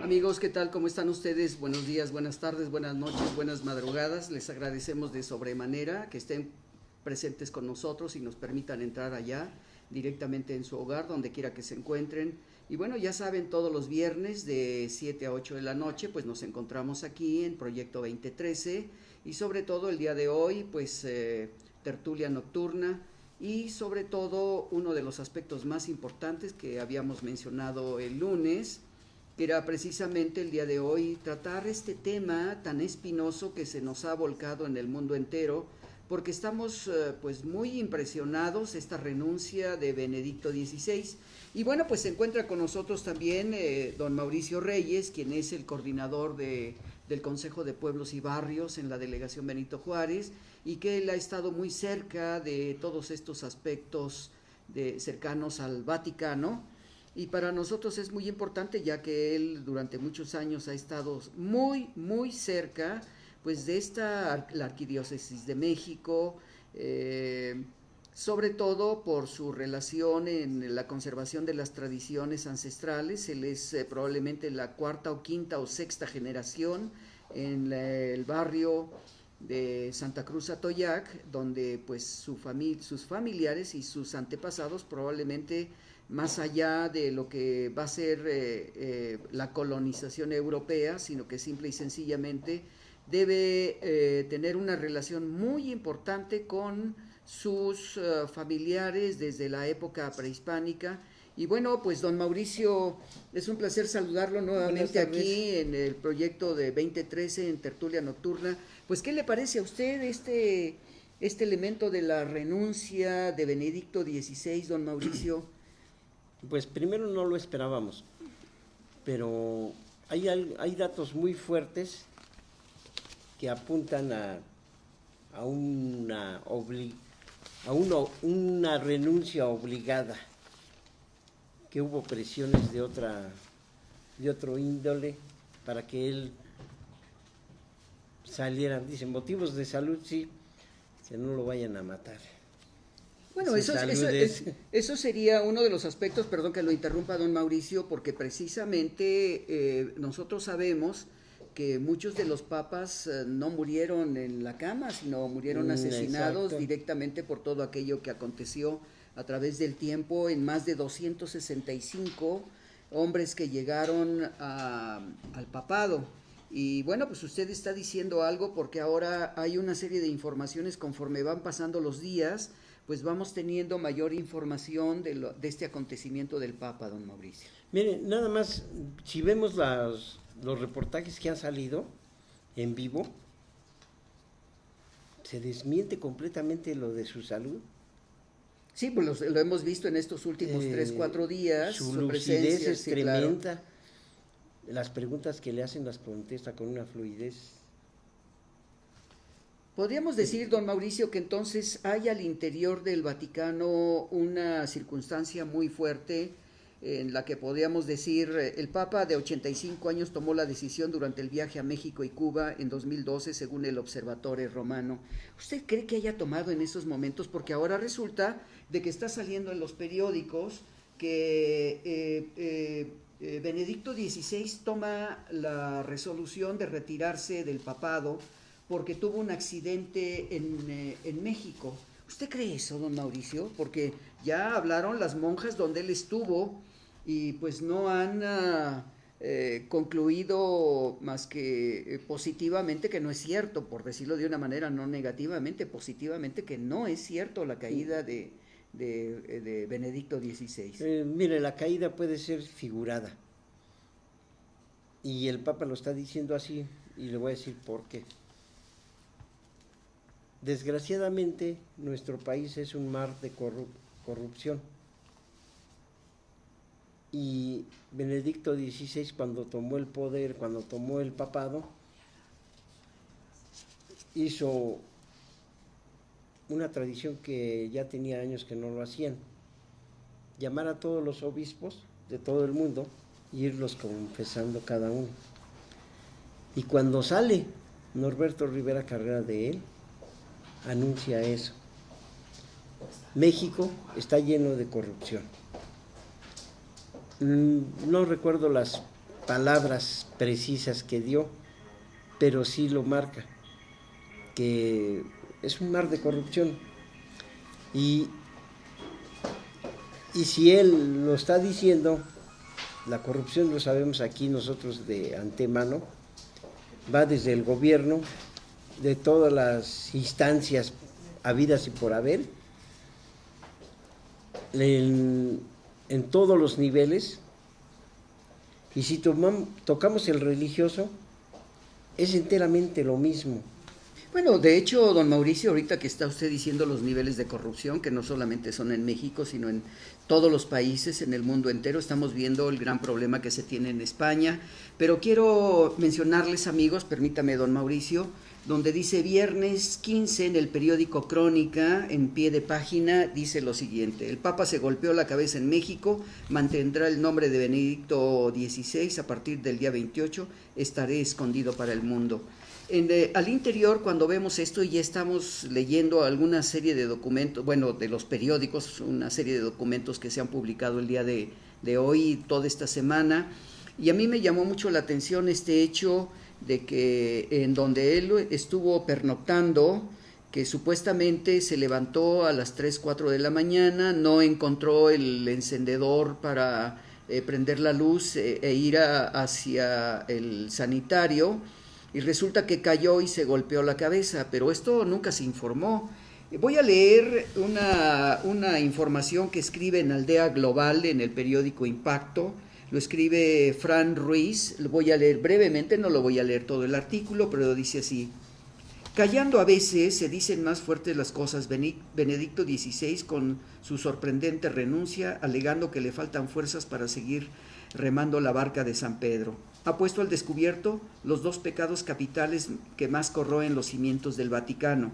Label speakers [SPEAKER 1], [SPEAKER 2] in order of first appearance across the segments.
[SPEAKER 1] Amigos, ¿qué tal? ¿Cómo están ustedes? Buenos días, buenas tardes, buenas noches, buenas madrugadas. Les agradecemos de sobremanera que estén presentes con nosotros y nos permitan entrar allá directamente en su hogar, donde quiera que se encuentren. Y bueno, ya saben, todos los viernes de 7 a 8 de la noche, pues nos encontramos aquí en Proyecto 2013 y sobre todo el día de hoy, pues tertulia nocturna y sobre todo uno de los aspectos más importantes que habíamos mencionado el lunes, que era precisamente el día de hoy tratar este tema tan espinoso que se nos ha volcado en el mundo entero, porque estamos pues muy impresionados esta renuncia de Benedicto XVI. Y bueno, pues se encuentra con nosotros también don Mauricio Reyes, quien es el coordinador del Consejo de Pueblos y Barrios en la delegación Benito Juárez, y que él ha estado muy cerca de todos estos aspectos cercanos al Vaticano. Y para nosotros es muy importante, ya que él durante muchos años ha estado muy cerca pues de la Arquidiócesis de México, sobre todo por su relación en la conservación de las tradiciones ancestrales. Él es probablemente la cuarta o quinta o sexta generación en el barrio de Santa Cruz Atoyac, donde pues sus familiares y sus antepasados probablemente, más allá de lo que va a ser la colonización europea, sino que simple y sencillamente debe tener una relación muy importante con sus familiares desde la época prehispánica. Y bueno, pues don Mauricio, es un placer saludarlo nuevamente aquí en el proyecto de 2013 en Tertulia Nocturna. Pues, ¿qué le parece a usted este elemento de la renuncia de Benedicto XVI, don Mauricio?
[SPEAKER 2] Pues primero no lo esperábamos, pero hay datos muy fuertes que apuntan a una renuncia obligada, que hubo presiones de otro índole para que él saliera. Dicen, motivos de salud, sí, que no lo vayan a matar.
[SPEAKER 1] Bueno, eso sería uno de los aspectos, perdón que lo interrumpa don Mauricio, porque precisamente nosotros sabemos que muchos de los papas no murieron en la cama, sino murieron asesinados directamente por todo aquello que aconteció a través del tiempo en más de 265 hombres que llegaron al papado. Y bueno, pues usted está diciendo algo, porque ahora hay una serie de informaciones conforme van pasando los días, pues vamos teniendo mayor información de este acontecimiento del Papa, don Mauricio.
[SPEAKER 2] Mire, nada más, si vemos los reportajes que han salido en vivo, se desmiente completamente lo de su salud.
[SPEAKER 1] Sí, pues lo hemos visto en estos últimos 3-4 días.
[SPEAKER 2] Su lucidez es tremenda. Claro. Las preguntas que le hacen las contesta con una fluidez.
[SPEAKER 1] ¿Podríamos decir, don Mauricio, que entonces hay al interior del Vaticano una circunstancia muy fuerte en la que podríamos decir, el Papa de 85 años tomó la decisión durante el viaje a México y Cuba en 2012, según el Observatorio Romano? ¿Usted cree que haya tomado en esos momentos? Porque ahora resulta de que está saliendo en los periódicos que Benedicto XVI toma la resolución de retirarse del papado porque tuvo un accidente en México. ¿Usted cree eso, don Mauricio? Porque ya hablaron las monjas donde él estuvo y pues no han concluido más que positivamente que no es cierto, por decirlo de una manera no negativamente, positivamente, que no es cierto la caída de Benedicto XVI.
[SPEAKER 2] Mire, la caída puede ser figurada y el Papa lo está diciendo así, y le voy a decir por qué. Desgraciadamente, nuestro país es un mar de corrupción. Y Benedicto XVI, cuando tomó el poder, cuando tomó el papado, hizo una tradición que ya tenía años que no lo hacían: llamar a todos los obispos de todo el mundo y irlos confesando cada uno. Y cuando sale Norberto Rivera Carrera de él, anuncia eso: México está lleno de corrupción. No recuerdo las palabras precisas que dio, pero sí lo marca, que es un mar de corrupción. Y si él lo está diciendo, la corrupción, lo sabemos aquí nosotros de antemano, va desde el gobierno, de todas las instancias habidas y por haber, en todos los niveles. Y si tocamos el religioso, es enteramente lo mismo.
[SPEAKER 1] Bueno, de hecho, don Mauricio, ahorita que está usted diciendo los niveles de corrupción, que no solamente son en México, sino en todos los países, en el mundo entero, estamos viendo el gran problema que se tiene en España, pero quiero mencionarles, amigos, permítame, don Mauricio, donde dice viernes 15 en el periódico Crónica, en pie de página, dice lo siguiente: el Papa se golpeó la cabeza en México, mantendrá el nombre de Benedicto XVI a partir del día 28, estaré escondido para el mundo. Al interior, cuando vemos esto y ya estamos leyendo alguna serie de documentos, bueno, de los periódicos, una serie de documentos que se han publicado el día de hoy, toda esta semana, y a mí me llamó mucho la atención este hecho de que en donde él estuvo pernoctando, que supuestamente se levantó a las 3, 4 de la mañana, no encontró el encendedor para prender la luz e ir hacia el sanitario, y resulta que cayó y se golpeó la cabeza, pero esto nunca se informó. Voy a leer una información que escribe en Aldea Global, en el periódico Impacto, lo escribe Fran Ruiz, lo voy a leer brevemente, no lo voy a leer todo el artículo, pero dice así: callando a veces se dicen más fuertes las cosas. Benedicto XVI, con su sorprendente renuncia, alegando que le faltan fuerzas para seguir remando la barca de San Pedro, ha puesto al descubierto los 2 pecados capitales que más corroen los cimientos del Vaticano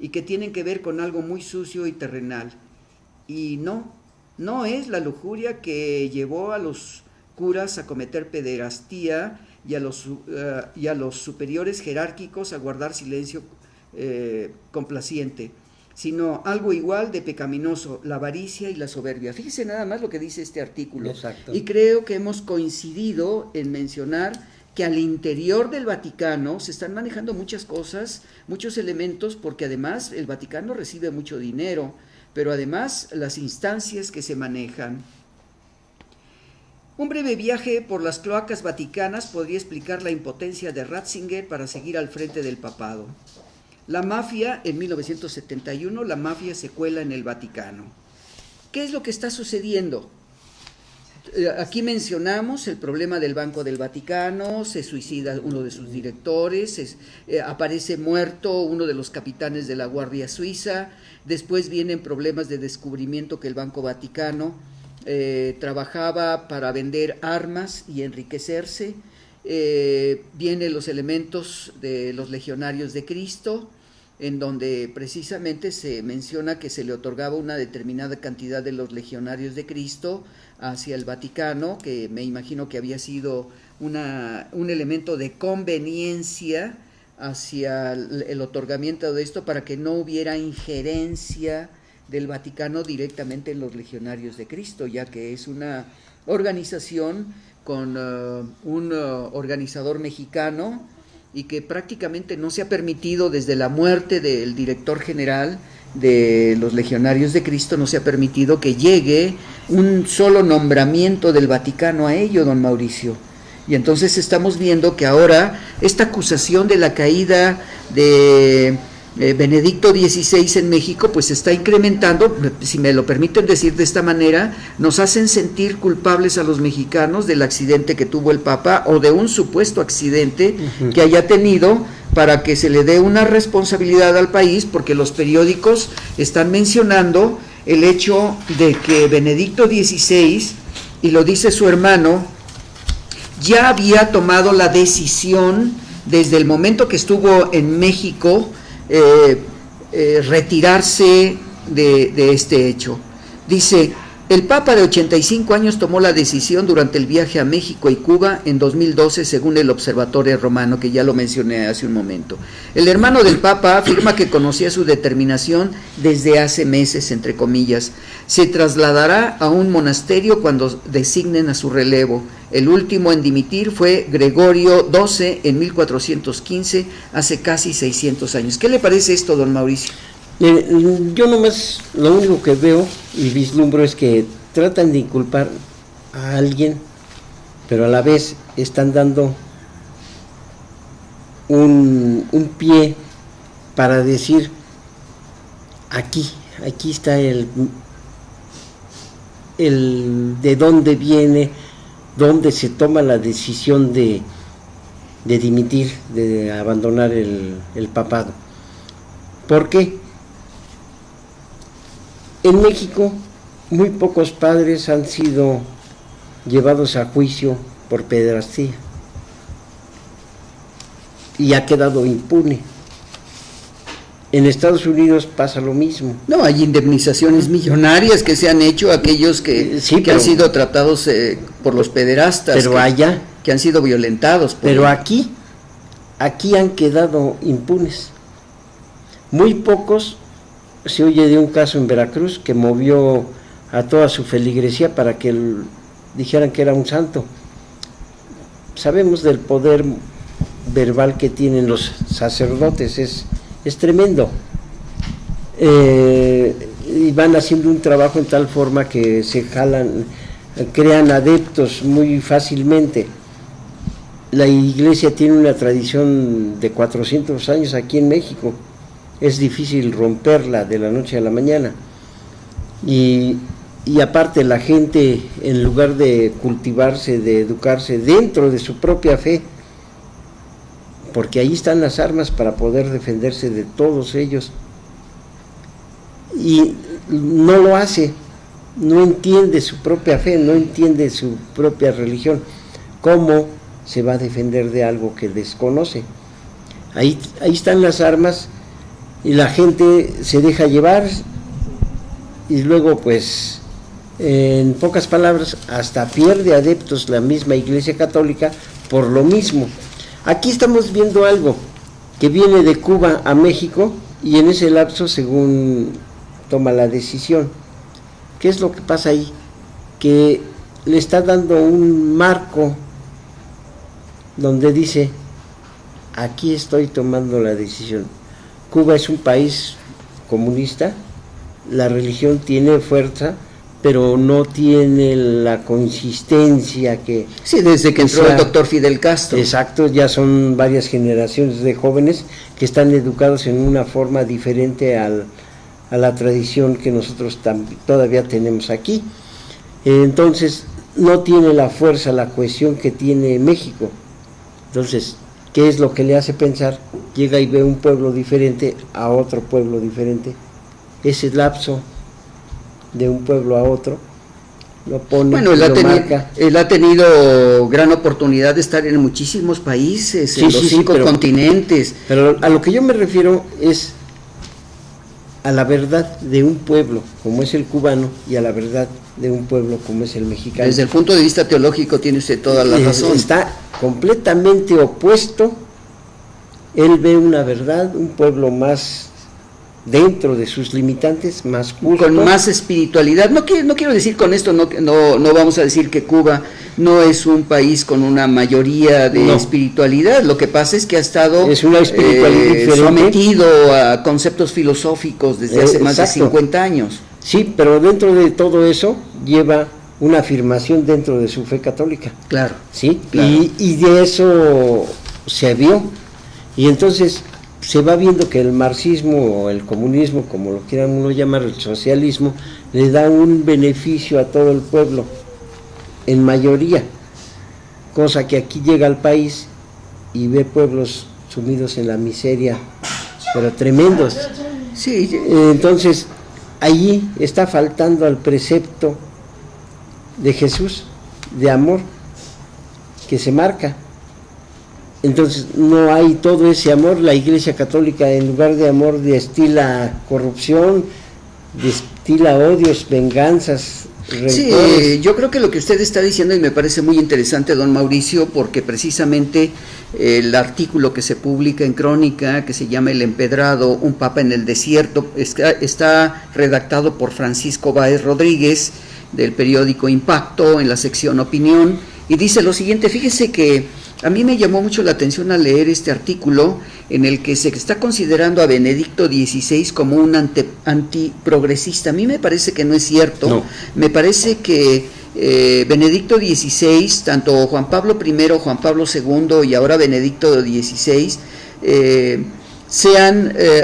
[SPEAKER 1] y que tienen que ver con algo muy sucio y terrenal. Y no es la lujuria que llevó a los curas a cometer pederastía y a los superiores jerárquicos a guardar silencio complaciente, sino algo igual de pecaminoso, la avaricia y la soberbia. Fíjese nada más lo que dice este artículo.
[SPEAKER 2] Exacto.
[SPEAKER 1] Y creo que hemos coincidido en mencionar que al interior del Vaticano se están manejando muchas cosas, muchos elementos, porque además el Vaticano recibe mucho dinero, pero además las instancias que se manejan. Un breve viaje por las cloacas vaticanas podría explicar la impotencia de Ratzinger para seguir al frente del papado. La mafia, en 1971, la mafia se cuela en el Vaticano. ¿Qué es lo que está sucediendo? Aquí mencionamos el problema del Banco del Vaticano, se suicida uno de sus directores, aparece muerto uno de los capitanes de la Guardia Suiza, después vienen problemas de descubrimiento que el Banco Vaticano trabajaba para vender armas y enriquecerse. Vienen los elementos de los legionarios de Cristo, en donde precisamente se menciona que se le otorgaba una determinada cantidad de los legionarios de Cristo hacia el Vaticano, que me imagino que había sido un elemento de conveniencia hacia el otorgamiento de esto, para que no hubiera injerencia del Vaticano directamente en los legionarios de Cristo, ya que es una organización con un organizador mexicano y que prácticamente no se ha permitido desde la muerte del director general de los legionarios de Cristo, no se ha permitido que llegue un solo nombramiento del Vaticano a ello, don Mauricio. Y entonces estamos viendo que ahora esta acusación de la caída de Benedicto XVI en México pues se está incrementando, si me lo permiten decir de esta manera, nos hacen sentir culpables a los mexicanos del accidente que tuvo el Papa o de un supuesto accidente que haya tenido, para que se le dé una responsabilidad al país, porque los periódicos están mencionando el hecho de que Benedicto XVI, y lo dice su hermano, ya había tomado la decisión desde el momento que estuvo en México retirarse de este hecho. Dice: el Papa de 85 años tomó la decisión durante el viaje a México y Cuba en 2012, según el Observatorio Romano, que ya lo mencioné hace un momento. El hermano del Papa afirma que conocía su determinación desde hace meses, entre comillas. Se trasladará a un monasterio cuando designen a su relevo. El último en dimitir fue Gregorio XII en 1415, hace casi 600 años. ¿Qué le parece esto, don Mauricio?
[SPEAKER 2] Yo nomás lo único que veo y vislumbro es que tratan de inculpar a alguien, pero a la vez están dando un pie para decir, aquí está el de dónde viene, dónde se toma la decisión de dimitir, de abandonar el papado. ¿Por qué? En México muy pocos padres han sido llevados a juicio por pederastía y ha quedado impune. En Estados Unidos pasa lo mismo.
[SPEAKER 1] No, hay indemnizaciones millonarias que se han hecho a aquellos que han sido tratados por los pederastas,
[SPEAKER 2] pero
[SPEAKER 1] que han sido violentados.
[SPEAKER 2] Pero aquí han quedado impunes. Muy pocos. Se oye de un caso en Veracruz que movió a toda su feligresía para que dijeran que era un santo. Sabemos del poder verbal que tienen los sacerdotes, es tremendo. Y van haciendo un trabajo en tal forma que se crean adeptos muy fácilmente. La iglesia tiene una tradición de 400 años aquí en México. Es difícil romperla de la noche a la mañana. Y aparte la gente, en lugar de cultivarse, de educarse dentro de su propia fe, porque ahí están las armas para poder defenderse de todos ellos, y no lo hace, no entiende su propia fe, no entiende su propia religión, ¿cómo se va a defender de algo que desconoce? Ahí están las armas y la gente se deja llevar y luego pues en pocas palabras hasta pierde adeptos la misma Iglesia Católica por lo mismo. Aquí estamos viendo algo que viene de Cuba a México y en ese lapso según toma la decisión. ¿Qué es lo que pasa ahí? Que le está dando un marco donde dice, aquí estoy tomando la decisión. Cuba es un país comunista, la religión tiene fuerza, pero no tiene la consistencia que...
[SPEAKER 1] Sí, desde que entró el doctor Fidel Castro.
[SPEAKER 2] Exacto, ya son varias generaciones de jóvenes que están educados en una forma diferente a la tradición que nosotros todavía tenemos aquí. Entonces, no tiene la fuerza, la cohesión que tiene México. Entonces, ¿qué es lo que le hace pensar? Llega y ve un pueblo diferente a otro pueblo diferente. Ese lapso de un pueblo a otro lo pone,
[SPEAKER 1] bueno, él ha tenido gran oportunidad de estar en muchísimos países, en los 5 continentes.
[SPEAKER 2] Pero a lo que yo me refiero es a la verdad de un pueblo como es el cubano y a la verdad de un pueblo como es el mexicano.
[SPEAKER 1] Desde el punto de vista teológico tiene usted toda la razón.
[SPEAKER 2] Está completamente opuesto. Él ve una verdad, un pueblo más dentro de sus limitantes, más justo,
[SPEAKER 1] con más espiritualidad. No quiero decir con esto, no vamos a decir que Cuba no es un país con una mayoría de espiritualidad. Lo que pasa es que ha estado sometido a conceptos filosóficos desde hace más de 50 años.
[SPEAKER 2] Sí, pero dentro de todo eso lleva una afirmación dentro de su fe católica.
[SPEAKER 1] Claro.
[SPEAKER 2] ¿Sí?
[SPEAKER 1] Claro.
[SPEAKER 2] Y de eso se vio. Y entonces se va viendo que el marxismo o el comunismo, como lo quieran uno llamar, el socialismo, le da un beneficio a todo el pueblo, en mayoría, cosa que aquí llega al país y ve pueblos sumidos en la miseria, pero tremendos.
[SPEAKER 1] Sí.
[SPEAKER 2] Entonces, allí está faltando al precepto de Jesús, de amor, que se marca. Entonces no hay todo ese amor. La Iglesia Católica, en lugar de amor, destila corrupción, destila odios, venganzas, rencores.
[SPEAKER 1] Sí, yo creo que lo que usted está diciendo, y me parece muy interesante, don Mauricio, porque precisamente el artículo que se publica en Crónica, que se llama El Empedrado, un papa en el desierto, está redactado por Francisco Báez Rodríguez, del periódico Impacto, en la sección Opinión, y dice lo siguiente. Fíjese que a mí me llamó mucho la atención al leer este artículo en el que se está considerando a Benedicto XVI como un antiprogresista. A mí me parece que no es cierto.
[SPEAKER 2] No.
[SPEAKER 1] Me parece que Benedicto XVI, tanto Juan Pablo I, Juan Pablo II y ahora Benedicto XVI,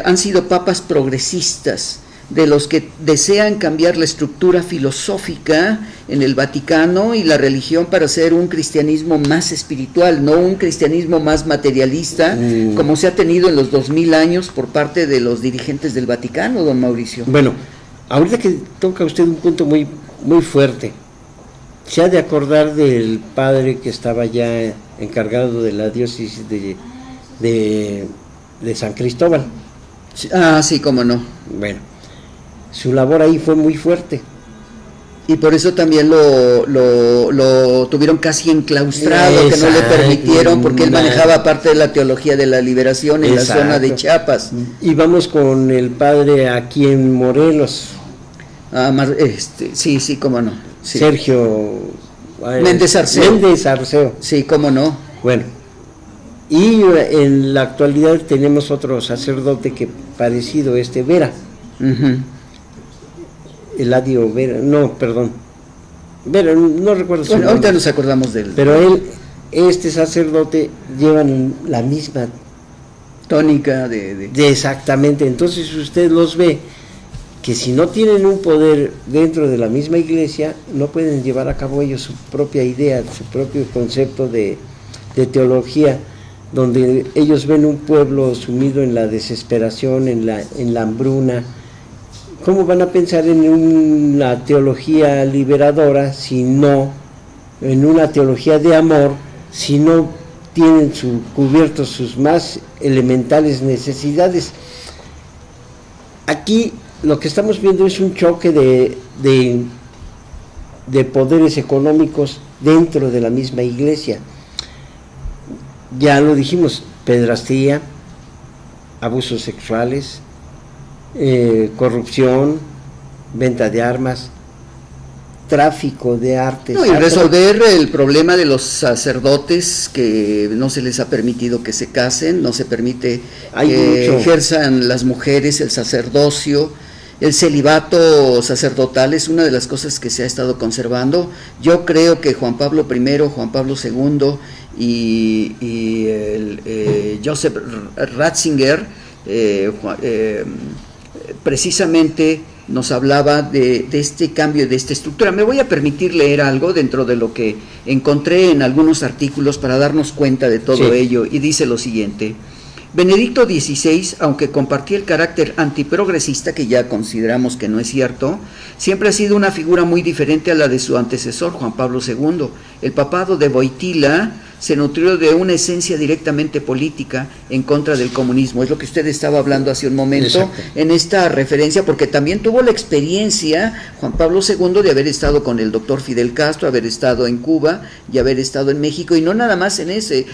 [SPEAKER 1] han sido papas progresistas, de los que desean cambiar la estructura filosófica en el Vaticano y la religión para hacer un cristianismo más espiritual, no un cristianismo más materialista, como se ha tenido en los 2000 años por parte de los dirigentes del Vaticano, don Mauricio.
[SPEAKER 2] Bueno, ahorita que toca usted un punto muy, muy fuerte, se ha de acordar del padre que estaba ya encargado de la diócesis de San Cristóbal.
[SPEAKER 1] Ah, sí, cómo no.
[SPEAKER 2] Bueno, su labor ahí fue muy fuerte.
[SPEAKER 1] Y por eso también lo tuvieron casi enclaustrado, que no le permitieron, porque él manejaba parte de la teología de la liberación en la zona de Chiapas.
[SPEAKER 2] Y vamos con el padre aquí en Morelos.
[SPEAKER 1] Sí, cómo no. Sí.
[SPEAKER 2] Sergio
[SPEAKER 1] Méndez Arceo.
[SPEAKER 2] Méndez Arceo.
[SPEAKER 1] Sí, cómo no.
[SPEAKER 2] Bueno, y en la actualidad tenemos otro sacerdote que parecido a este, Vera. Eladio Vera, no, perdón. Vera, no recuerdo su nombre.
[SPEAKER 1] Ahorita nos acordamos de él.
[SPEAKER 2] Pero este sacerdote llevan la misma
[SPEAKER 1] tónica
[SPEAKER 2] exactamente. Entonces usted los ve que si no tienen un poder dentro de la misma iglesia, no pueden llevar a cabo ellos su propia idea, su propio concepto de teología, donde ellos ven un pueblo sumido en la desesperación, en la hambruna. ¿Cómo van a pensar en una teología liberadora si no, en una teología de amor, si no tienen cubiertos sus más elementales necesidades? Aquí lo que estamos viendo es un choque de poderes económicos dentro de la misma iglesia. Ya lo dijimos, pederastía, abusos sexuales, corrupción, venta de armas, tráfico de artes.
[SPEAKER 1] No, y resolver el problema de los sacerdotes, que no se les ha permitido que se casen, no se permite que ejerzan las mujeres el sacerdocio. El celibato sacerdotal es una de las cosas que se ha estado conservando. Yo creo que Juan Pablo I, Juan Pablo II y Joseph Ratzinger precisamente nos hablaba de este cambio, de esta estructura. Me voy a permitir leer algo dentro de lo que encontré en algunos artículos para darnos cuenta de todo ello, y dice lo siguiente: Benedicto XVI, aunque compartía el carácter antiprogresista, que ya consideramos que no es cierto, siempre ha sido una figura muy diferente a la de su antecesor, Juan Pablo II. El papado de Wojtyła se nutrió de una esencia directamente política en contra del comunismo. Es lo que usted estaba hablando hace un momento. Exacto. En esta referencia, porque también tuvo la experiencia Juan Pablo II de haber estado con el doctor Fidel Castro, haber estado en Cuba y haber estado en México, y no nada más en ese.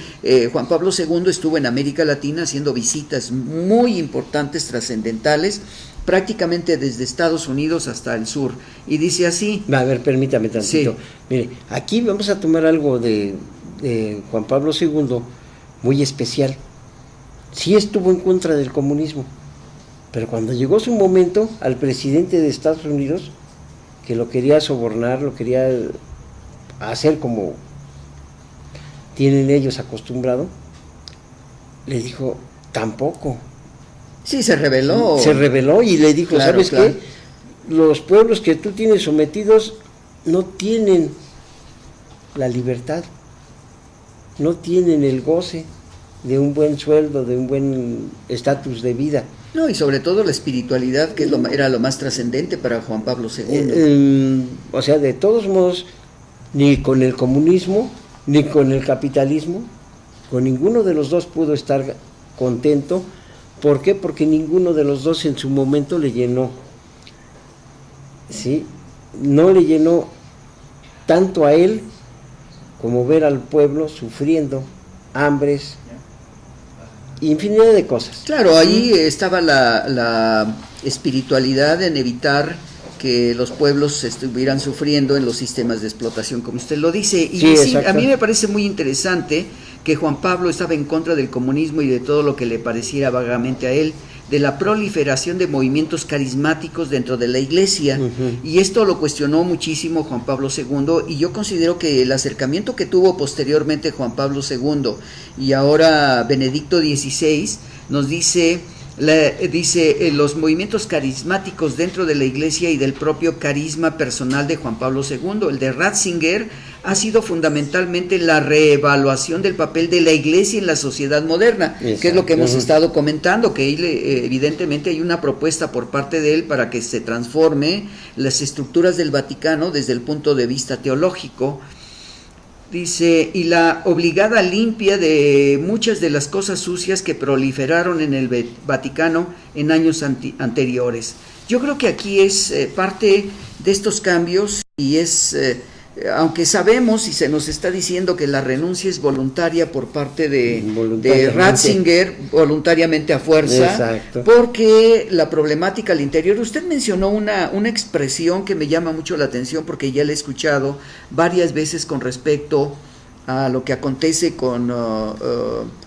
[SPEAKER 1] Juan Pablo II estuvo en América Latina haciendo visitas muy importantes, trascendentales, prácticamente desde Estados Unidos hasta el sur, y dice así.
[SPEAKER 2] A ver, permítame tantito. Sí. Mire, aquí vamos a tomar algo de Juan Pablo II muy especial. Sí estuvo en contra del comunismo, pero cuando llegó su momento, al presidente de Estados Unidos, que lo quería sobornar, lo quería hacer como tienen ellos acostumbrado, le dijo, tampoco.
[SPEAKER 1] Sí, se rebeló.
[SPEAKER 2] Se rebeló y le dijo, claro, ¿sabes qué? Los pueblos que tú tienes sometidos no tienen la libertad, no tienen el goce de un buen sueldo, de un buen estatus de vida.
[SPEAKER 1] No, y sobre todo la espiritualidad, que era lo más trascendente para Juan Pablo II.
[SPEAKER 2] O sea, de todos modos, ni con el comunismo, ni con el capitalismo, con ninguno de los dos pudo estar contento. ¿Por qué? Porque ninguno de los dos en su momento le llenó. ¿Sí? No le llenó tanto a él como ver al pueblo sufriendo hambres, infinidad de cosas.
[SPEAKER 1] Claro, ahí estaba la espiritualidad en evitar que los pueblos estuvieran sufriendo en los sistemas de explotación, como usted lo dice. Y
[SPEAKER 2] Sí,
[SPEAKER 1] a mí me parece muy interesante que Juan Pablo estaba en contra del comunismo y de todo lo que le pareciera vagamente a él, de la proliferación de movimientos carismáticos dentro de la iglesia, y esto lo cuestionó muchísimo Juan Pablo II, y yo considero que el acercamiento que tuvo posteriormente Juan Pablo II y ahora Benedicto XVI nos dice los movimientos carismáticos dentro de la iglesia y del propio carisma personal de Juan Pablo II. El de Ratzinger ha sido fundamentalmente la reevaluación del papel de la iglesia en la sociedad moderna. Exacto. Que es lo que hemos estado comentando, que evidentemente hay una propuesta por parte de él para que se transforme las estructuras del Vaticano desde el punto de vista teológico. Dice, y la obligada limpia de muchas de las cosas sucias que proliferaron en el Vaticano en años anteriores. Yo creo que aquí es parte de estos cambios, y es, aunque sabemos y se nos está diciendo que la renuncia es voluntaria por parte de Ratzinger, voluntariamente a fuerza. Exacto. Porque la problemática al interior, usted mencionó una expresión que me llama mucho la atención, porque ya la he escuchado varias veces con respecto a lo que acontece con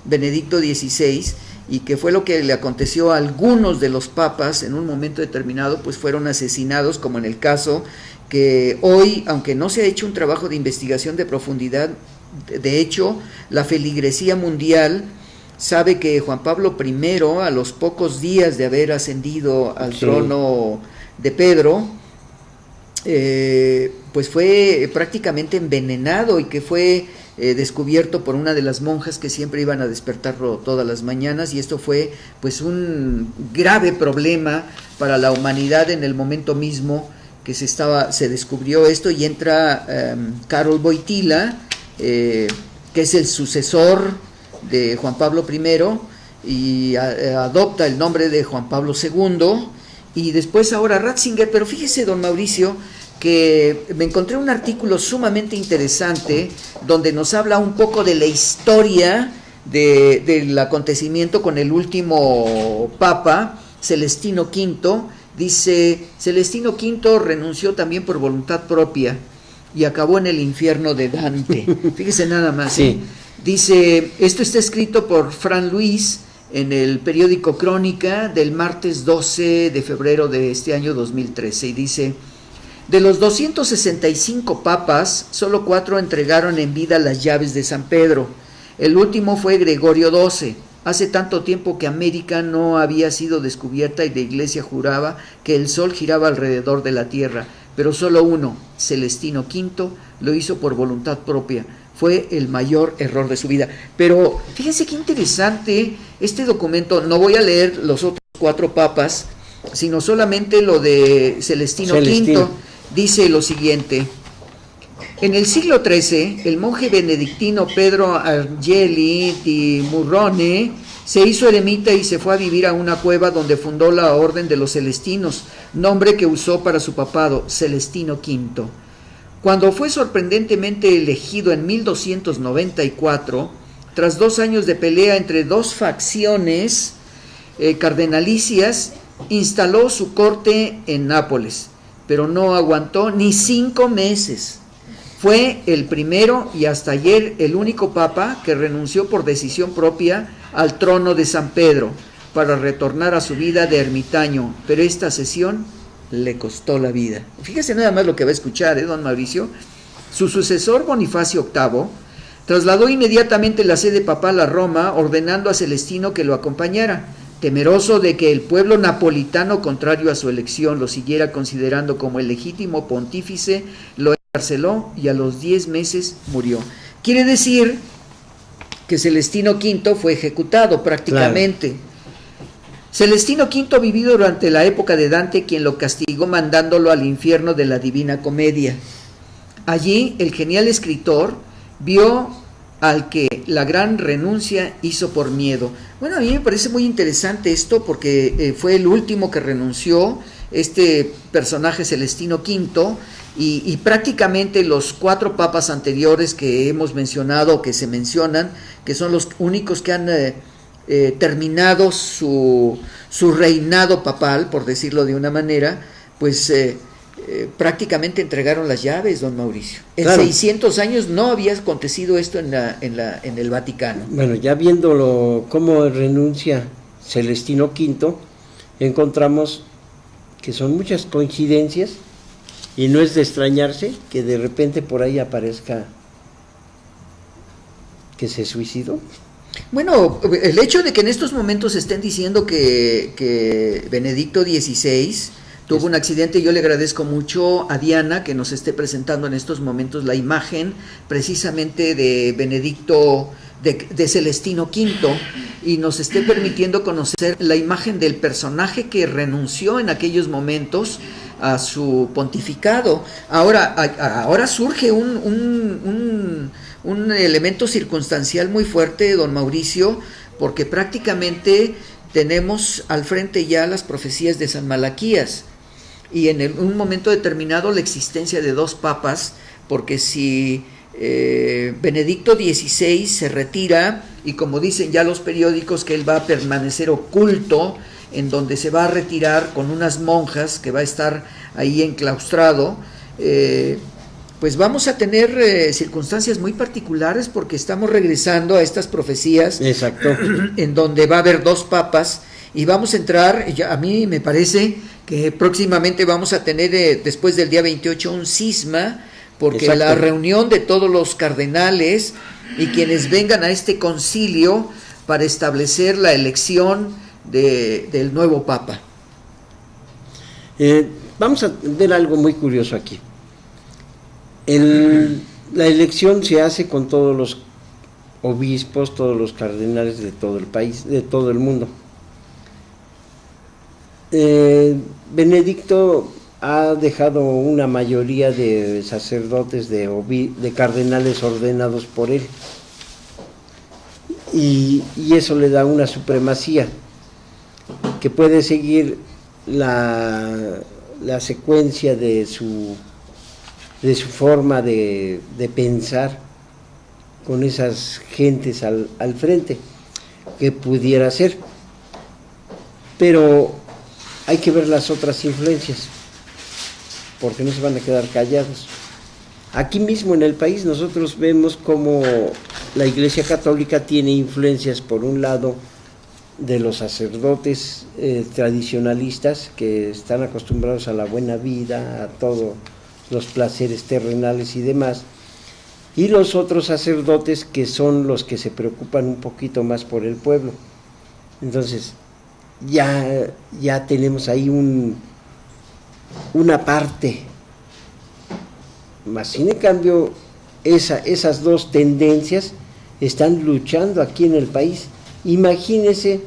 [SPEAKER 1] Benedicto XVI, y que fue lo que le aconteció a algunos de los papas en un momento determinado, pues fueron asesinados, como en el caso que hoy, aunque no se ha hecho un trabajo de investigación de profundidad, de hecho, la feligresía mundial sabe que Juan Pablo I, a los pocos días de haber ascendido al trono de Pedro, pues fue prácticamente envenenado, y que fue descubierto por una de las monjas que siempre iban a despertarlo todas las mañanas, y esto fue pues un grave problema para la humanidad en el momento mismo que se descubrió esto, y entra Karol Wojtyła, que es el sucesor de Juan Pablo I, y adopta el nombre de Juan Pablo II, y después ahora Ratzinger. Pero fíjese, don Mauricio, que me encontré un artículo sumamente interesante donde nos habla un poco de la historia del acontecimiento con el último papa, Celestino V. Dice, Celestino V renunció también por voluntad propia y acabó en el infierno de Dante. Fíjese nada más. Sí. Dice, esto está escrito por Fran Luis en el periódico Crónica del martes 12 de febrero de este año 2013, y dice, de los 265 papas, solo 4 entregaron en vida las llaves de San Pedro. El último fue Gregorio XII. Hace tanto tiempo que América no había sido descubierta y la iglesia juraba que el sol giraba alrededor de la tierra, pero solo uno, Celestino V, lo hizo por voluntad propia. Fue el mayor error de su vida. Pero fíjense qué interesante este documento. No voy a leer los otros 4 papas, sino solamente lo de Celestino V. Dice lo siguiente: en el siglo XIII, el monje benedictino Pedro Angeli di Murrone se hizo eremita y se fue a vivir a una cueva donde fundó la Orden de los Celestinos, nombre que usó para su papado, Celestino V. Cuando fue sorprendentemente elegido en 1294, tras 2 años de pelea entre 2 facciones cardenalicias, instaló su corte en Nápoles, pero no aguantó ni 5 meses. Fue el primero y hasta ayer el único papa que renunció por decisión propia al trono de San Pedro para retornar a su vida de ermitaño, pero esta sesión le costó la vida. Fíjese nada más lo que va a escuchar, don Mauricio. Su sucesor, Bonifacio VIII, trasladó inmediatamente la sede papal a Roma, ordenando a Celestino que lo acompañara. Temeroso de que el pueblo napolitano, contrario a su elección, lo siguiera considerando como el legítimo pontífice, lo encarceló y a los 10 meses murió. Quiere decir que Celestino V fue ejecutado prácticamente. Claro. Celestino V vivió durante la época de Dante, quien lo castigó mandándolo al infierno de la Divina Comedia. Allí el genial escritor vio al que la gran renuncia hizo por miedo. Bueno, a mí me parece muy interesante esto porque fue el último que renunció, este personaje Celestino V, y prácticamente los 4 papas anteriores que hemos mencionado, que se mencionan, que son los únicos que han terminado su reinado papal, por decirlo de una manera, pues
[SPEAKER 3] prácticamente entregaron las llaves, don Mauricio. En
[SPEAKER 2] claro.
[SPEAKER 3] 600 años no había acontecido esto en el Vaticano.
[SPEAKER 2] Bueno, ya viéndolo cómo renuncia Celestino V, encontramos que son muchas coincidencias y no es de extrañarse que de repente por ahí aparezca que se suicidó.
[SPEAKER 3] Bueno, el hecho de que en estos momentos estén diciendo que Benedicto XVI tuvo un accidente, yo le agradezco mucho a Diana que nos esté presentando en estos momentos la imagen precisamente de Benedicto, de Celestino V, y nos esté permitiendo conocer la imagen del personaje que renunció en aquellos momentos a su pontificado. Ahora surge un elemento circunstancial muy fuerte, don Mauricio, porque prácticamente tenemos al frente ya las profecías de San Malaquías y en un momento determinado la existencia de dos papas, porque si Benedicto XVI se retira, y como dicen ya los periódicos que él va a permanecer oculto, en donde se va a retirar con unas monjas, que va a estar ahí enclaustrado, pues vamos a tener circunstancias muy particulares, porque estamos regresando a estas profecías.
[SPEAKER 2] Exacto.
[SPEAKER 3] En donde va a haber dos papas, y vamos a entrar, a mí me parece que próximamente vamos a tener, después del día 28, un cisma, porque
[SPEAKER 2] exacto,
[SPEAKER 3] la reunión de todos los cardenales y quienes vengan a este concilio para establecer la elección del nuevo papa.
[SPEAKER 2] Vamos a ver algo muy curioso aquí. La elección se hace con todos los obispos, todos los cardenales de todo el país, de todo el mundo. Benedicto ha dejado una mayoría de sacerdotes, de cardenales ordenados por él, y eso le da una supremacía que puede seguir la secuencia de su forma de pensar con esas gentes al frente, que pudiera ser. Pero hay que ver las otras influencias, porque no se van a quedar callados. Aquí mismo en el país nosotros vemos cómo la Iglesia Católica tiene influencias, por un lado, de los sacerdotes tradicionalistas, que están acostumbrados a la buena vida, a todos los placeres terrenales y demás, y los otros sacerdotes que son los que se preocupan un poquito más por el pueblo. Entonces ya tenemos ahí una parte, más sin en cambio esas dos tendencias están luchando aquí en el país. Imagínese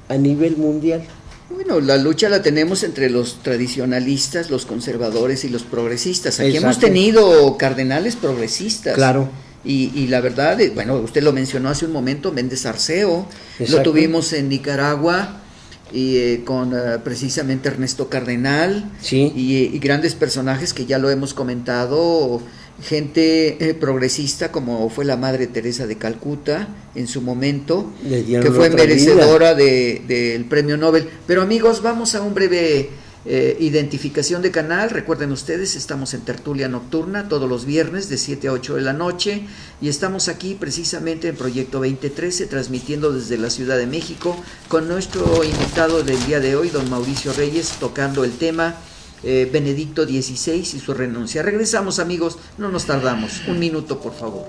[SPEAKER 2] a nivel mundial.
[SPEAKER 3] Bueno, la lucha la tenemos entre los tradicionalistas, los conservadores y los progresistas. Aquí
[SPEAKER 2] exacto,
[SPEAKER 3] hemos tenido cardenales progresistas.
[SPEAKER 2] Claro.
[SPEAKER 3] Y la verdad, bueno, usted lo mencionó hace un momento, Méndez Arceo,
[SPEAKER 2] exacto,
[SPEAKER 3] lo tuvimos en Nicaragua, y con precisamente Ernesto Cardenal,
[SPEAKER 2] sí,
[SPEAKER 3] y grandes personajes que ya lo hemos comentado, gente progresista como fue la Madre Teresa de Calcuta en su momento, que fue merecedora del premio Nobel. Pero amigos, vamos a un breve identificación de canal. Recuerden ustedes, estamos en Tertulia Nocturna todos los viernes de 7 a 8 de la noche, y estamos aquí precisamente en Proyecto 2013, transmitiendo desde la Ciudad de México, con nuestro invitado del día de hoy, don Mauricio Reyes, tocando el tema Benedicto XVI y su renuncia. Regresamos, amigos, no nos tardamos, un minuto por favor.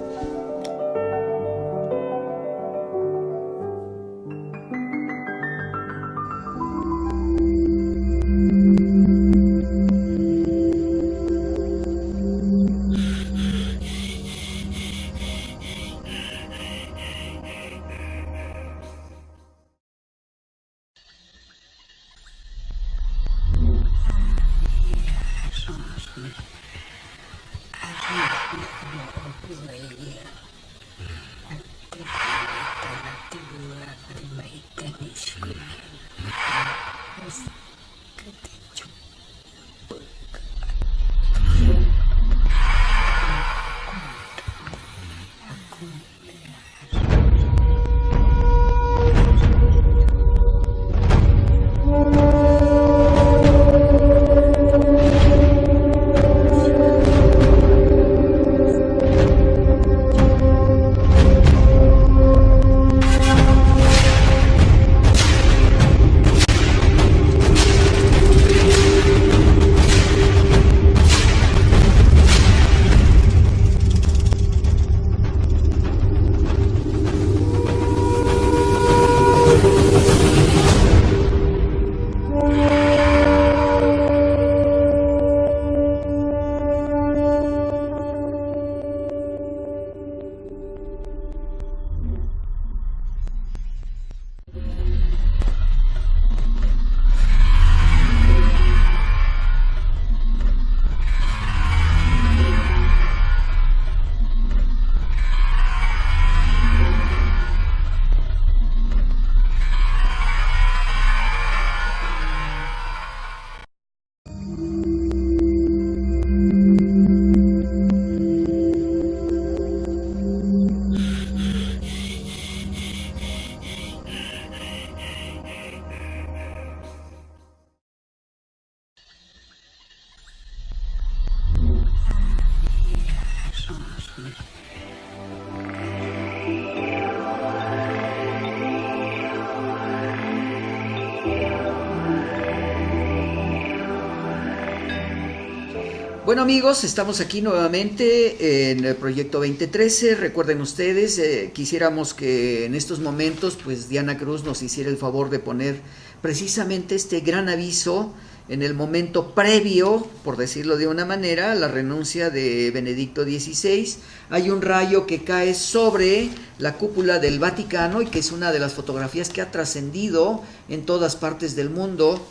[SPEAKER 3] Bueno amigos, estamos aquí nuevamente en el Proyecto 2013. Recuerden ustedes, quisiéramos que en estos momentos pues Diana Cruz nos hiciera el favor de poner precisamente este gran aviso en el momento previo, por decirlo de una manera, a la renuncia de Benedicto XVI. Hay un rayo que cae sobre la cúpula del Vaticano y que es una de las fotografías que ha trascendido en todas partes del mundo.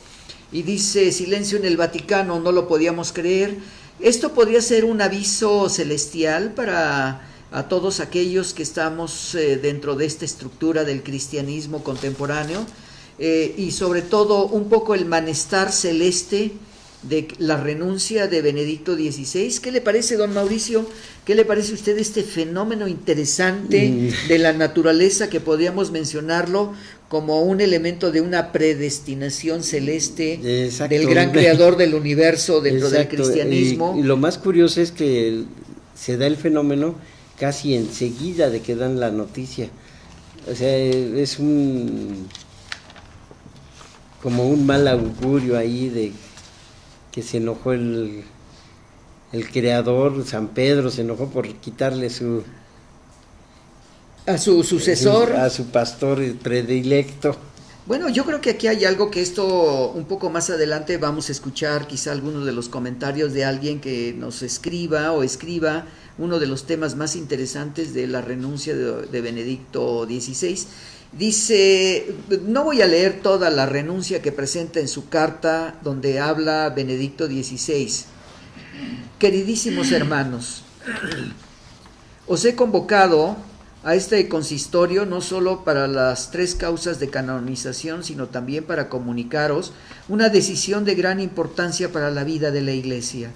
[SPEAKER 3] Y dice: silencio en el Vaticano, no lo podíamos creer. Esto podría ser un aviso celestial para a todos aquellos que estamos dentro de esta estructura del cristianismo contemporáneo, y sobre todo un poco el malestar celeste de la renuncia de Benedicto XVI. ¿Qué le parece, don Mauricio? ¿Qué le parece a usted este fenómeno interesante de la naturaleza, que podríamos mencionarlo como un elemento de una predestinación celeste? Exacto. Del gran creador del universo dentro Exacto. del cristianismo?
[SPEAKER 2] Y lo más curioso es que se da el fenómeno casi enseguida de que dan la noticia. O sea, es como un mal augurio ahí de que se enojó el creador, San Pedro, se enojó por quitarle
[SPEAKER 3] a su sucesor,
[SPEAKER 2] a su pastor predilecto.
[SPEAKER 3] Bueno, yo creo que aquí hay algo que esto un poco más adelante vamos a escuchar, quizá algunos de los comentarios de alguien que nos escriba uno de los temas más interesantes de la renuncia de Benedicto XVI. Dice, no voy a leer toda la renuncia que presenta en su carta donde habla Benedicto XVI. Queridísimos hermanos, os he convocado a este consistorio no solo para las 3 causas de canonización, sino también para comunicaros una decisión de gran importancia para la vida de la Iglesia.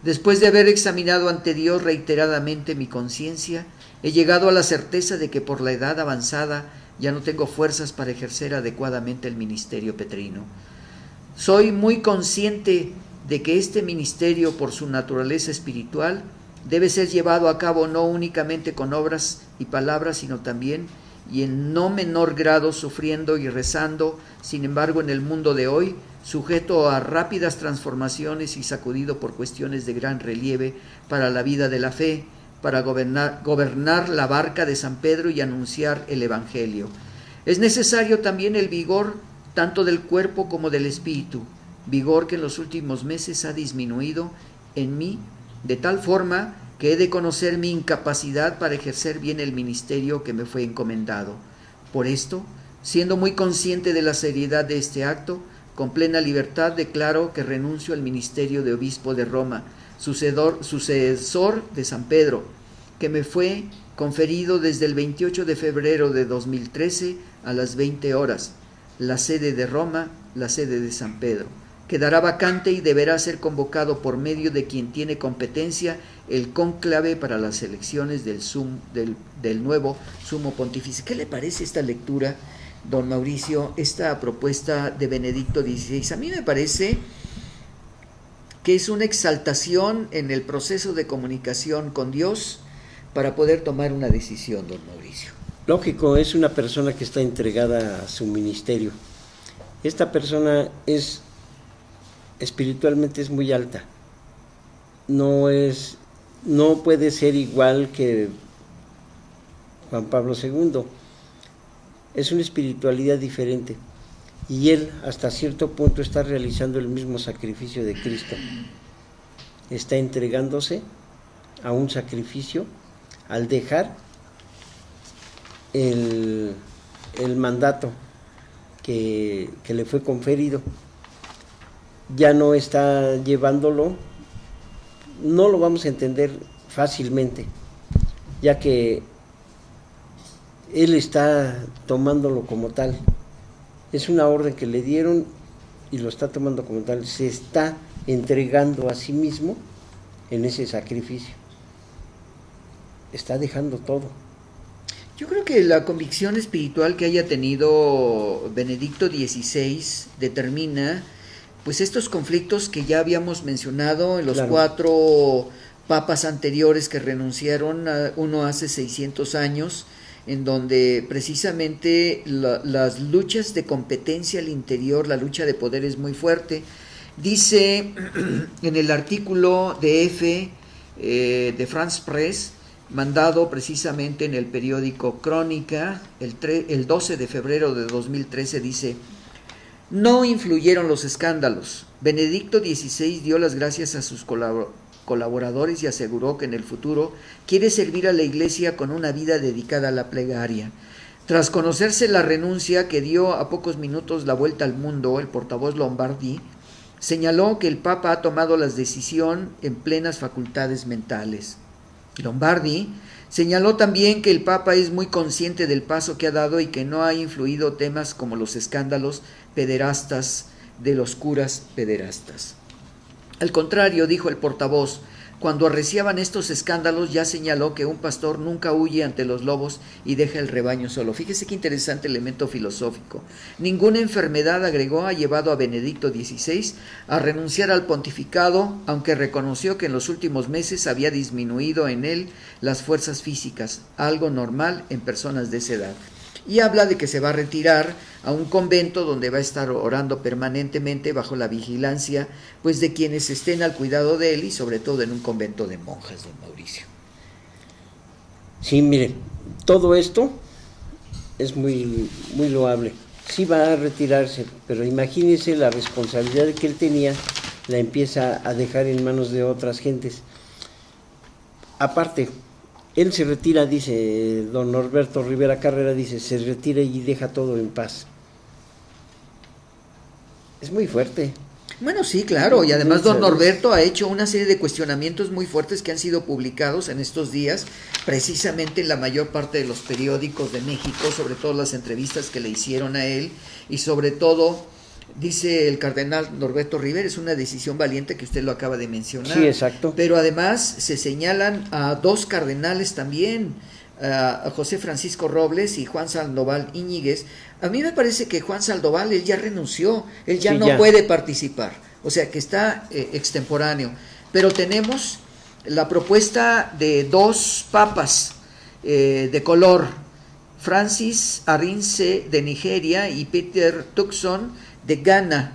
[SPEAKER 3] Después de haber examinado ante Dios reiteradamente mi conciencia, he llegado a la certeza de que por la edad avanzada ya no tengo fuerzas para ejercer adecuadamente el ministerio petrino. Soy muy consciente de que este ministerio, por su naturaleza espiritual, debe ser llevado a cabo no únicamente con obras y palabras, sino también, y en no menor grado, sufriendo y rezando. Sin embargo, en el mundo de hoy, sujeto a rápidas transformaciones y sacudido por cuestiones de gran relieve para la vida de la fe, para gobernar la barca de San Pedro y anunciar el Evangelio. Es necesario también el vigor tanto del cuerpo como del espíritu, vigor que en los últimos meses ha disminuido en mí de tal forma que he de conocer mi incapacidad para ejercer bien el ministerio que me fue encomendado. Por esto, siendo muy consciente de la seriedad de este acto, con plena libertad declaro que renuncio al ministerio de obispo de Roma, sucesor de San Pedro, que me fue conferido desde el 28 de febrero de 2013 a las 20 horas, la sede de Roma, la sede de San Pedro. Quedará vacante y deberá ser convocado por medio de quien tiene competencia el cónclave para las elecciones del nuevo sumo pontífice. ¿Qué le parece esta lectura, don Mauricio, esta propuesta de Benedicto XVI? A mí me parece que es una exaltación en el proceso de comunicación con Dios para poder tomar una decisión, don Mauricio.
[SPEAKER 2] Lógico, es una persona que está entregada a su ministerio. Esta persona espiritualmente es muy alta. No puede ser igual que Juan Pablo II. Es una espiritualidad diferente. Y él hasta cierto punto está realizando el mismo sacrificio de Cristo. Está entregándose a un sacrificio al dejar el mandato que le fue conferido. Ya no está llevándolo, no lo vamos a entender fácilmente, ya que él está tomándolo como tal. Es una orden que le dieron y lo está tomando como tal. Se está entregando a sí mismo en ese sacrificio. Está dejando todo.
[SPEAKER 3] Yo creo que la convicción espiritual que haya tenido Benedicto XVI determina pues estos conflictos que ya habíamos mencionado en los 4 papas anteriores que renunciaron, uno hace 600 años, en donde precisamente las luchas de competencia al interior, la lucha de poder es muy fuerte. Dice en el artículo de F de France Press, mandado precisamente en el periódico Crónica, el 12 de febrero de 2013, dice: no influyeron los escándalos. Benedicto XVI dio las gracias a sus colaboradores y aseguró que en el futuro quiere servir a la Iglesia con una vida dedicada a la plegaria. Tras conocerse la renuncia que dio a pocos minutos la vuelta al mundo, el portavoz Lombardi señaló que el Papa ha tomado la decisión en plenas facultades mentales. Lombardi señaló también que el Papa es muy consciente del paso que ha dado y que no ha influido temas como los escándalos pederastas de los curas pederastas. Al contrario, dijo el portavoz, cuando arreciaban estos escándalos ya señaló que un pastor nunca huye ante los lobos y deja el rebaño solo. Fíjese qué interesante elemento filosófico. Ninguna enfermedad, agregó, ha llevado a Benedicto XVI a renunciar al pontificado, aunque reconoció que en los últimos meses había disminuido en él las fuerzas físicas, algo normal en personas de esa edad. Y habla de que se va a retirar a un convento donde va a estar orando permanentemente bajo la vigilancia pues de quienes estén al cuidado de él, y sobre todo en un convento de monjas, don Mauricio.
[SPEAKER 2] Sí, mire, todo esto es muy loable. Sí va a retirarse, pero imagínese la responsabilidad que él tenía, la empieza a dejar en manos de otras gentes. Aparte, él se retira, dice don Norberto Rivera Carrera, dice, se retira y deja todo en paz. Es muy fuerte.
[SPEAKER 3] Bueno, sí, claro, y además don Norberto ha hecho una serie de cuestionamientos muy fuertes que han sido publicados en estos días, precisamente en la mayor parte de los periódicos de México, sobre todo las entrevistas que le hicieron a él, y sobre todo, dice el cardenal Norberto Rivera, es una decisión valiente que usted lo acaba de mencionar.
[SPEAKER 2] Sí, exacto.
[SPEAKER 3] Pero además se señalan a dos cardenales también, a José Francisco Robles y Juan Sandoval Íñiguez. A mí me parece que Juan Sandoval, él ya renunció, él ya no puede participar, o sea que está extemporáneo. Pero tenemos la propuesta de dos papas de color, Francis Arinze de Nigeria y Peter Turkson de Ghana,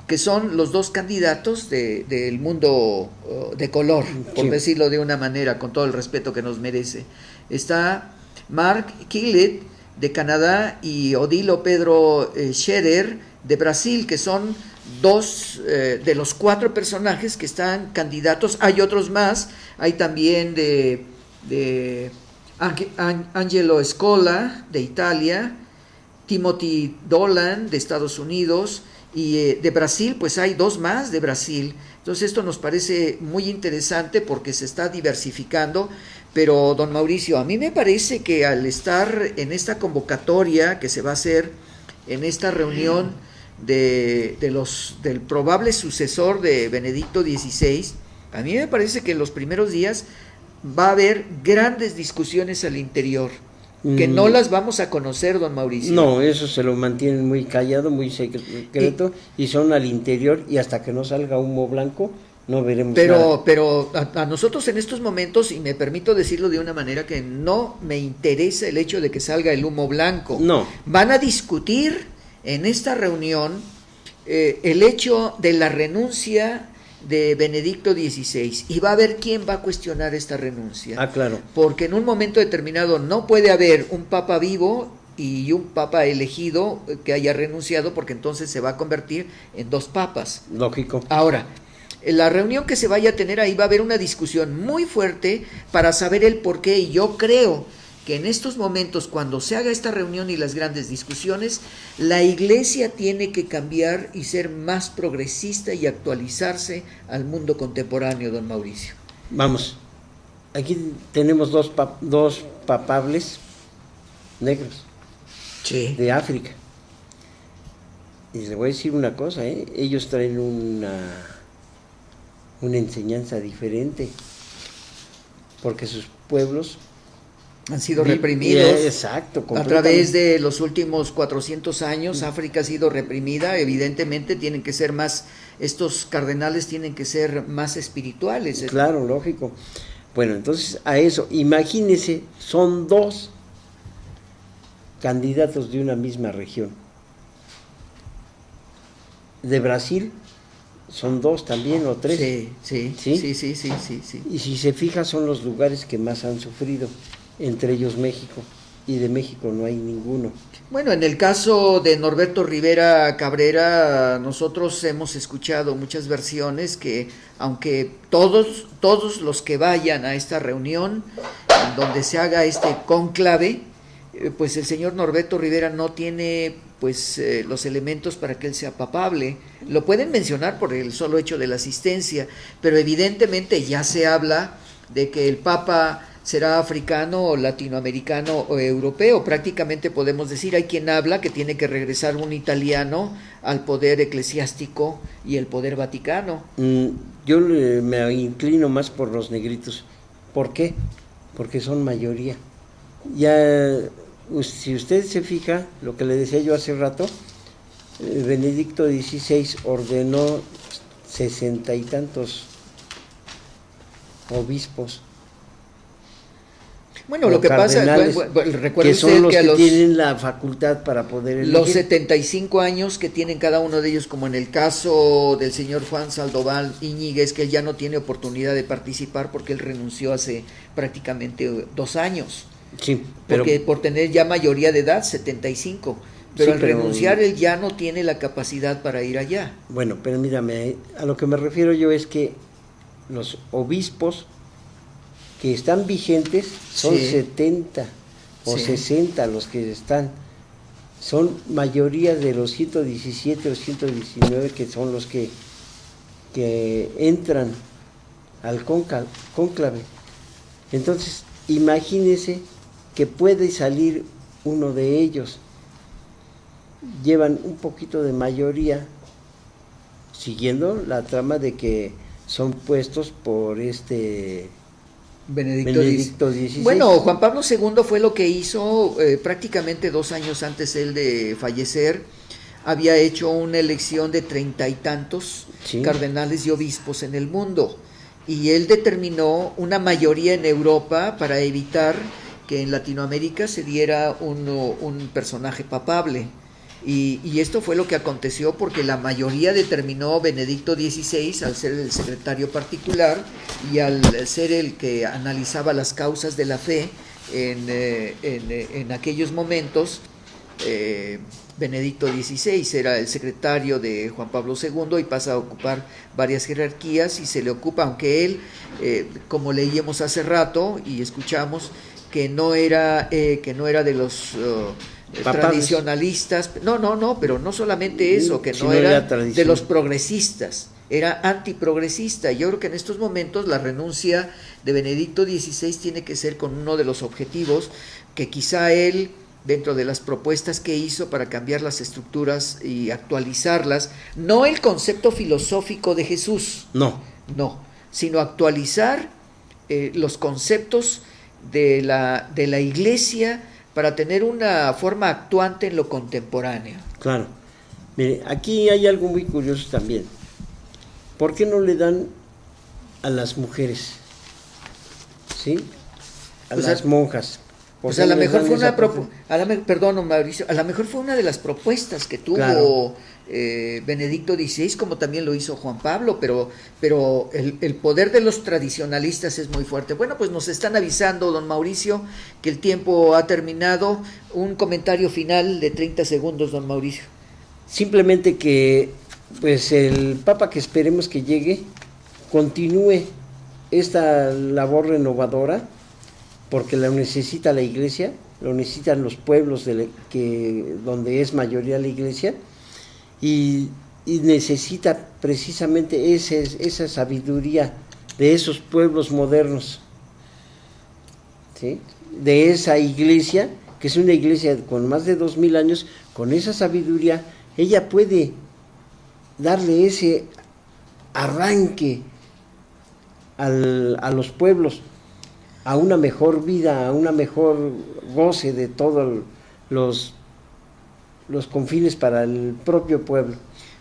[SPEAKER 3] que son los dos candidatos del mundo de color, por decirlo de una manera, con todo el respeto que nos merece. Está Mark Killet de Canadá y Odilo Pedro Scherer de Brasil, que son dos de los 4 personajes que están candidatos. Hay otros más, hay también de Angelo Scola de Italia, Timothy Dolan de Estados Unidos, y de Brasil pues hay 2 más de Brasil. Entonces esto nos parece muy interesante porque se está diversificando. Pero don Mauricio, a mí me parece que al estar en esta convocatoria que se va a hacer en esta reunión del probable sucesor de Benedicto XVI, a mí me parece que en los primeros días va a haber grandes discusiones al interior, que no las vamos a conocer, don Mauricio.
[SPEAKER 2] No, eso se lo mantienen muy callado, muy secreto, y son al interior, y hasta que no salga humo blanco, no veremos nada.
[SPEAKER 3] Pero a nosotros en estos momentos, y me permito decirlo de una manera que no me interesa el hecho de que salga el humo blanco.
[SPEAKER 2] No.
[SPEAKER 3] Van a discutir en esta reunión el hecho de la renuncia de Benedicto XVI, y va a haber quién va a cuestionar esta renuncia.
[SPEAKER 2] Ah, claro.
[SPEAKER 3] Porque en un momento determinado no puede haber un papa vivo y un papa elegido que haya renunciado, porque entonces se va a convertir en 2 papas.
[SPEAKER 2] Lógico.
[SPEAKER 3] Ahora, en la reunión que se vaya a tener ahí va a haber una discusión muy fuerte para saber el por qué, y yo creo que en estos momentos, cuando se haga esta reunión y las grandes discusiones, la Iglesia tiene que cambiar y ser más progresista y actualizarse al mundo contemporáneo, don Mauricio.
[SPEAKER 2] Vamos, aquí tenemos dos papables negros,
[SPEAKER 3] sí,
[SPEAKER 2] de África. Y le voy a decir una cosa, ellos traen una enseñanza diferente, porque sus pueblos
[SPEAKER 3] han sido reprimidos.
[SPEAKER 2] Exacto,
[SPEAKER 3] a través de los últimos 400 años. África ha sido reprimida. Evidentemente tienen que ser más, estos cardenales tienen que ser más espirituales.
[SPEAKER 2] Claro, lógico. Bueno, entonces a eso, imagínense, son 2 candidatos de una misma región, de Brasil son 2 también o 3.
[SPEAKER 3] Sí.
[SPEAKER 2] Y si se fija, son los lugares que más han sufrido, entre ellos México, y de México no hay ninguno.
[SPEAKER 3] Bueno, en el caso de Norberto Rivera Cabrera, nosotros hemos escuchado muchas versiones que, aunque todos los que vayan a esta reunión, en donde se haga este cónclave, pues el señor Norberto Rivera no tiene pues los elementos para que él sea papable. Lo pueden mencionar por el solo hecho de la asistencia, pero evidentemente ya se habla de que el Papa será africano o latinoamericano o europeo. Prácticamente podemos decir, hay quien habla que tiene que regresar un italiano al poder eclesiástico y el poder vaticano.
[SPEAKER 2] Yo me inclino más por los negritos. ¿Por qué? Porque son mayoría. Ya, si usted se fija, lo que le decía yo hace rato, Benedicto XVI ordenó 60 y tantos obispos.
[SPEAKER 3] Bueno, lo que pasa, recuerde
[SPEAKER 2] que son
[SPEAKER 3] usted
[SPEAKER 2] los
[SPEAKER 3] que
[SPEAKER 2] que tienen la facultad para poder elegir.
[SPEAKER 3] Los 75 años que tienen cada uno de ellos, como en el caso del señor Juan Sandoval Íñiguez, que él ya no tiene oportunidad de participar porque él renunció hace prácticamente 2 años.
[SPEAKER 2] Sí, pero
[SPEAKER 3] porque por tener ya mayoría de edad, 75. Pero al renunciar él ya no tiene la capacidad para ir allá.
[SPEAKER 2] Bueno, pero mírame, a lo que me refiero yo es que los obispos que están vigentes son 70 o 60 los que están. Son mayoría de los 117 o 119 que son los que entran al cónclave. Entonces, imagínese que puede salir uno de ellos. Llevan un poquito de mayoría, siguiendo la trama de que son puestos por Benedicto XVI.
[SPEAKER 3] Bueno, Juan Pablo II fue lo que hizo prácticamente 2 años antes él de fallecer. Había hecho una elección de 30 y tantos cardenales y obispos en el mundo. Y él determinó una mayoría en Europa para evitar que en Latinoamérica se diera un personaje papable. Y esto fue lo que aconteció porque la mayoría determinó Benedicto XVI al ser el secretario particular y al ser el que analizaba las causas de la fe en aquellos momentos. Benedicto XVI era el secretario de Juan Pablo II y pasa a ocupar varias jerarquías y se le ocupa, aunque él, como leíamos hace rato y escuchamos, que no era de los tradicionalistas, no, pero no solamente eso, que no era de los progresistas, era antiprogresista. Yo creo que en estos momentos la renuncia de Benedicto XVI tiene que ser con uno de los objetivos que quizá él, dentro de las propuestas que hizo para cambiar las estructuras y actualizarlas, no el concepto filosófico de Jesús, no, sino actualizar los conceptos de la Iglesia para tener una forma actuante en lo contemporáneo.
[SPEAKER 2] Claro. Mire, aquí hay algo muy curioso también. ¿Por qué no le dan a las mujeres? ¿Sí? A las monjas.
[SPEAKER 3] Pues a lo mejor fue perdón, Mauricio, a lo mejor fue una de las propuestas que tuvo Benedicto XVI, como también lo hizo Juan Pablo, pero el poder de los tradicionalistas es muy fuerte. Bueno, pues nos están avisando, don Mauricio, que el tiempo ha terminado. Un comentario final de 30 segundos, don Mauricio.
[SPEAKER 2] Simplemente que pues el Papa que esperemos que llegue continúe esta labor renovadora, porque lo necesita la Iglesia, lo necesitan los pueblos donde es mayoría la Iglesia, y necesita precisamente esa sabiduría de esos pueblos modernos, ¿sí? De esa Iglesia, que es una Iglesia con más de 2000 años, con esa sabiduría, ella puede darle ese arranque a los pueblos, a una mejor vida, a una mejor goce de todos los confines para el propio pueblo.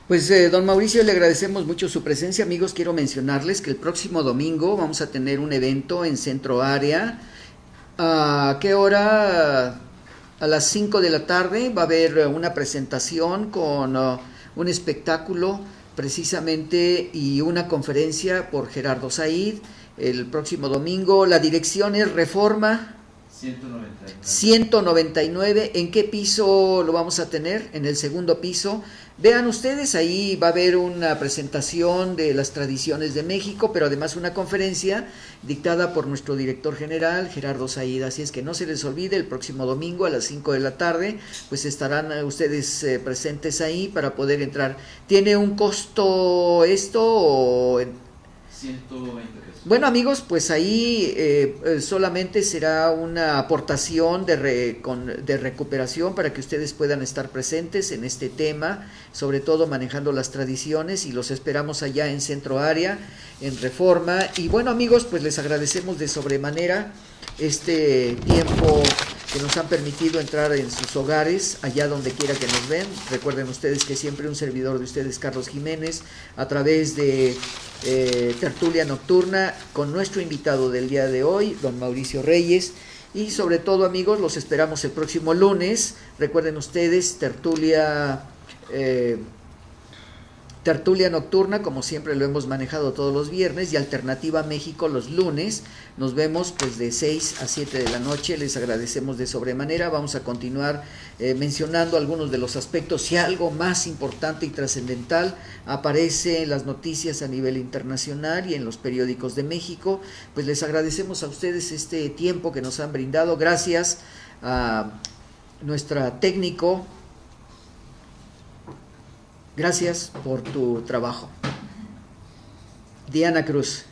[SPEAKER 3] Pues don Mauricio, le agradecemos mucho su presencia. Amigos, quiero mencionarles que el próximo domingo vamos a tener un evento en Centro Área. ¿A qué hora? A las 5 de la tarde va a haber una presentación con un espectáculo precisamente, y una conferencia por Gerardo Said el próximo domingo. La dirección es Reforma 199. ¿En qué piso lo vamos a tener? En el segundo piso. Vean ustedes, ahí va a haber una presentación de las tradiciones de México, pero además una conferencia dictada por nuestro director general, Gerardo Said. Así es que no se les olvide, el próximo domingo a las 5 de la tarde, pues estarán ustedes presentes ahí para poder entrar. ¿Tiene un costo esto o...?
[SPEAKER 4] 120 pesos.
[SPEAKER 3] Bueno, amigos, pues ahí solamente será una aportación de recuperación para que ustedes puedan estar presentes en este tema, sobre todo manejando las tradiciones, y los esperamos allá en Centro Área, en Reforma. Y bueno, amigos, pues les agradecemos de sobremanera este tiempo que nos han permitido entrar en sus hogares, allá donde quiera que nos ven. Recuerden ustedes que siempre un servidor de ustedes, Carlos Jiménez, a través de Tertulia Nocturna, con nuestro invitado del día de hoy, don Mauricio Reyes. Y sobre todo, amigos, los esperamos el próximo lunes. Recuerden ustedes, Tertulia Nocturna, como siempre lo hemos manejado todos los viernes, y Alternativa México los lunes. Nos vemos pues de 6 a 7 de la noche. Les agradecemos de sobremanera. Vamos a continuar mencionando algunos de los aspectos. Si algo más importante y trascendental aparece en las noticias a nivel internacional y en los periódicos de México, pues les agradecemos a ustedes este tiempo que nos han brindado. Gracias a nuestra técnico. Gracias por tu trabajo. Diana Cruz.